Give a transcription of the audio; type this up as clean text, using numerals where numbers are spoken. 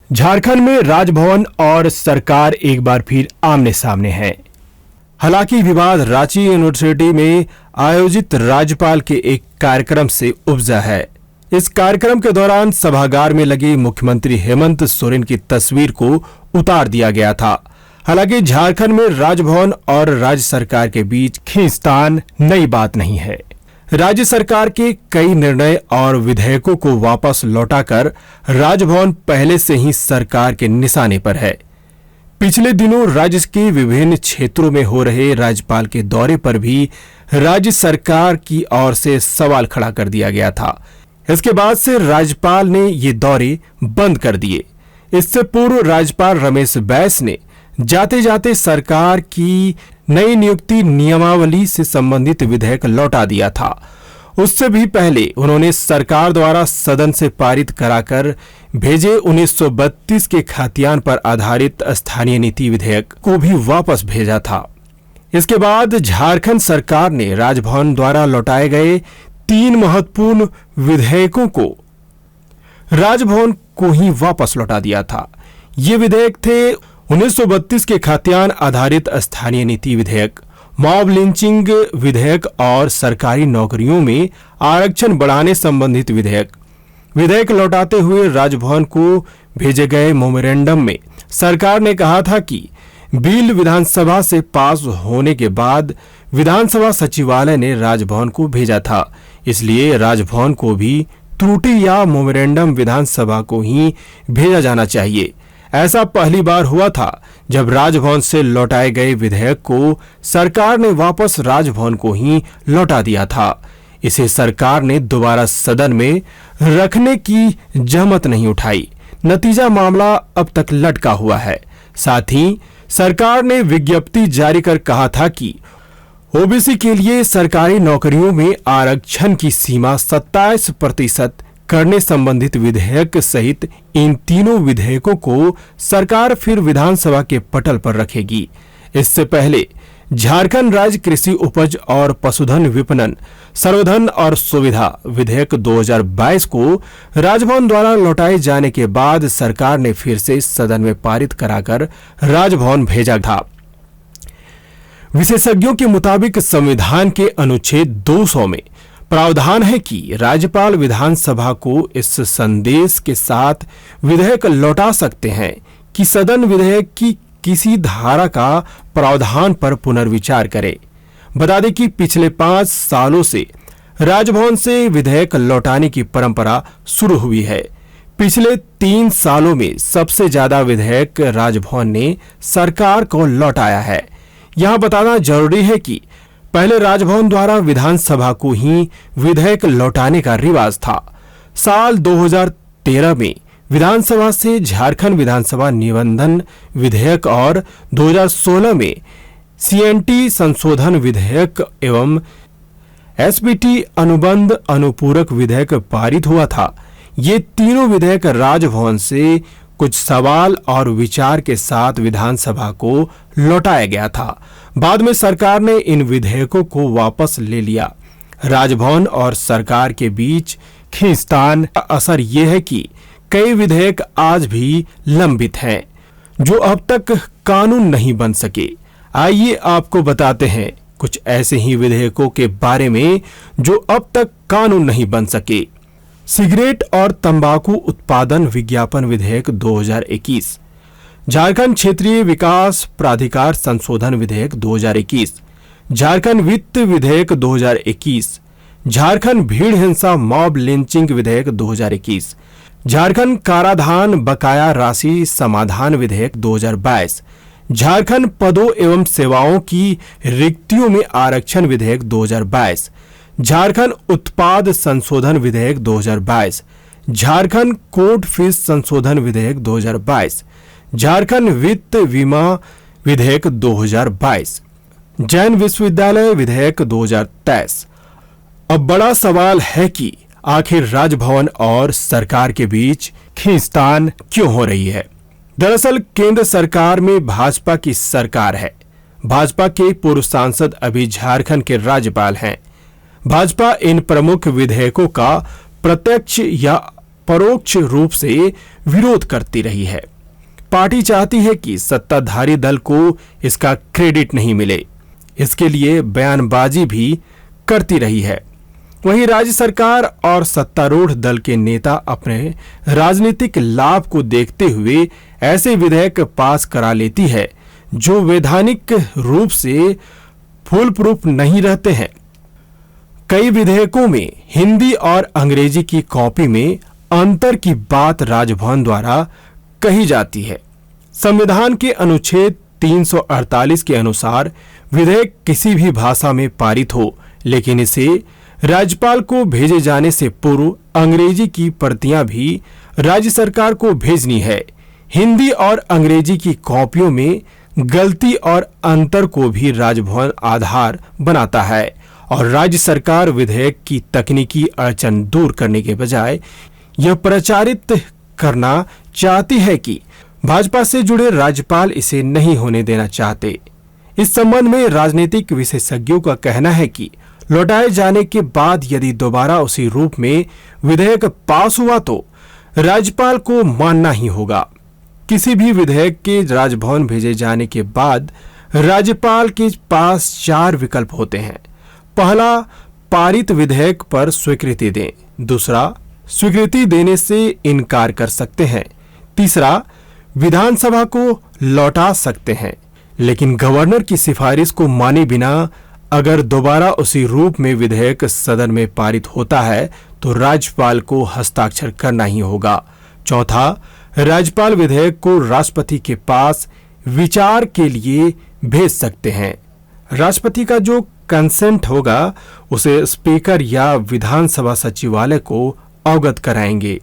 झारखंड में राजभवन और सरकार एक बार फिर आमने सामने है। हालांकि विवाद रांची यूनिवर्सिटी में आयोजित राज्यपाल के एक कार्यक्रम से उपजा है। इस कार्यक्रम के दौरान सभागार में लगी मुख्यमंत्री हेमंत सोरेन की तस्वीर को उतार दिया गया था। हालांकि झारखंड में राजभवन और राज्य सरकार के बीच खींचतान नई बात नहीं है। राज्य सरकार के कई निर्णय और विधेयकों को वापस लौटाकर राजभवन पहले से ही सरकार के निशाने पर है। पिछले दिनों राज्य के विभिन्न क्षेत्रों में हो रहे राज्यपाल के दौरे पर भी राज्य सरकार की ओर से सवाल खड़ा कर दिया गया था। इसके बाद से राज्यपाल ने ये दौरे बंद कर दिए। इससे पूर्व राज्यपाल रमेश बैस ने जाते जाते सरकार की नई नियुक्ति नियमावली से संबंधित विधेयक लौटा दिया था। उससे भी पहले उन्होंने सरकार द्वारा सदन से पारित कराकर भेजे 1932 के खतियान पर आधारित स्थानीय नीति विधेयक को भी वापस भेजा था। इसके बाद झारखंड सरकार ने राजभवन द्वारा लौटाए गए 3 महत्वपूर्ण विधेयकों को राजभवन को ही वापस लौटा दिया था। ये विधेयक थे 1932 के खतियान आधारित स्थानीय नीति विधेयक, मॉब लिंचिंग विधेयक और सरकारी नौकरियों में आरक्षण बढ़ाने संबंधित विधेयक। विधेयक लौटाते हुए राजभवन को भेजे गए मेमोरेंडम में सरकार ने कहा था कि बिल विधानसभा से पास होने के बाद विधानसभा सचिवालय ने राजभवन को भेजा था, इसलिए राजभवन को भी त्रुटि या मेमोरेंडम विधानसभा को ही भेजा जाना चाहिए। ऐसा पहली बार हुआ था जब राजभवन से लौटाए गए विधेयक को सरकार ने वापस राजभवन को ही लौटा दिया था। इसे सरकार ने दोबारा सदन में रखने की जहमत नहीं उठाई। नतीजा मामला अब तक लटका हुआ है। साथ ही सरकार ने विज्ञप्ति जारी कर कहा था कि ओबीसी के लिए सरकारी नौकरियों में आरक्षण की सीमा 27% करने संबंधित विधेयक सहित इन तीनों विधेयकों को सरकार फिर विधानसभा के पटल पर रखेगी। इससे पहले झारखंड राज्य कृषि उपज और पशुधन विपणन, सर्वधन और सुविधा विधेयक 2022 को राजभवन द्वारा लौटाए जाने के बाद सरकार ने फिर से सदन में पारित कराकर राजभवन भेजा था। विशेषज्ञों के मुताबिक संविधान के अनुच्छेद 200 में प्रावधान है कि राज्यपाल विधानसभा को इस संदेश के साथ विधेयक लौटा सकते हैं कि सदन विधेयक की किसी धारा का प्रावधान पर पुनर्विचार करे। बता दें कि पिछले 5 सालों से राजभवन से विधेयक लौटाने की परंपरा शुरू हुई है। पिछले 3 सालों में सबसे ज्यादा विधेयक राजभवन ने सरकार को लौटाया है। यहां बताना जरूरी है कि पहले राजभवन द्वारा विधानसभा को ही विधेयक लौटाने का रिवाज था। साल 2013 में विधानसभा से झारखंड विधानसभा निबंधन विधेयक और 2016 में सीएनटी संशोधन विधेयक एवं एसपीटी अनुबंध अनुपूरक विधेयक पारित हुआ था। ये तीनों विधेयक राजभवन से कुछ सवाल और विचार के साथ विधानसभा को लौटाया गया था। बाद में सरकार ने इन विधेयकों को वापस ले लिया। राजभवन और सरकार के बीच खींचतान का असर यह है कि कई विधेयक आज भी लंबित हैं, जो अब तक कानून नहीं बन सके। आइए आपको बताते हैं कुछ ऐसे ही विधेयकों के बारे में जो अब तक कानून नहीं बन सके। सिगरेट और तंबाकू उत्पादन विज्ञापन विधेयक 2021, झारखंड क्षेत्रीय विकास प्राधिकार संशोधन विधेयक 2021, झारखंड वित्त विधेयक 2021, झारखंड भीड़ हिंसा मॉब लिंचिंग विधेयक 2021, झारखंड कराधान बकाया राशि समाधान विधेयक 2022, झारखंड पदों एवं सेवाओं की रिक्तियों में आरक्षण विधेयक 2022, झारखंड उत्पाद संशोधन विधेयक 2022, झारखंड कोर्ट फीस संशोधन विधेयक 2022, झारखंड वित्त बीमा विधेयक 2022, जैन विश्वविद्यालय विधेयक 2023। अब बड़ा सवाल है कि आखिर राजभवन और सरकार के बीच खींचतान क्यों हो रही है। दरअसल केंद्र सरकार में भाजपा की सरकार है। भाजपा के पूर्व सांसद अभी झारखंड के राज्यपाल हैं। भाजपा इन प्रमुख विधेयकों का प्रत्यक्ष या परोक्ष रूप से विरोध करती रही है। पार्टी चाहती है कि सत्ताधारी दल को इसका क्रेडिट नहीं मिले, इसके लिए बयानबाजी भी करती रही है। वहीं राज्य सरकार और सत्तारूढ़ दल के नेता अपने राजनीतिक लाभ को देखते हुए ऐसे विधेयक पास करा लेती है जो वैधानिक रूप से फुल प्रूफ नहीं रहते हैं। कई विधेयकों में हिंदी और अंग्रेजी की कॉपी में अंतर की बात राजभवन द्वारा कही जाती है। संविधान के अनुच्छेद 348 के अनुसार विधेयक किसी भी भाषा में पारित हो, लेकिन इसे राज्यपाल को भेजे जाने से पूर्व अंग्रेजी की प्रतियां भी राज्य सरकार को भेजनी है। हिंदी और अंग्रेजी की कॉपियों में गलती और अंतर को भी राजभवन आधार बनाता है और राज्य सरकार विधेयक की तकनीकी अड़चन दूर करने के बजाय यह प्रचारित करना चाहती है कि भाजपा से जुड़े राज्यपाल इसे नहीं होने देना चाहते। इस संबंध में राजनीतिक विशेषज्ञों का कहना है कि लौटाए जाने के बाद यदि दोबारा उसी रूप में विधेयक पास हुआ तो राज्यपाल को मानना ही होगा। किसी भी विधेयक के राजभवन भेजे जाने के बाद राज्यपाल के पास 4 विकल्प होते हैं। पहला, पारित विधेयक पर स्वीकृति दें। दूसरा, स्वीकृति देने से इनकार कर सकते हैं। तीसरा, विधानसभा को लौटा सकते हैं, लेकिन गवर्नर की सिफारिश को माने बिना अगर दोबारा उसी रूप में विधेयक सदन में पारित होता है तो राज्यपाल को हस्ताक्षर करना ही होगा। चौथा, राज्यपाल विधेयक को राष्ट्रपति के पास विचार के लिए भेज सकते हैं। राष्ट्रपति का जो कंसेंट होगा उसे स्पीकर या विधानसभा सचिवालय को अवगत कराएंगे।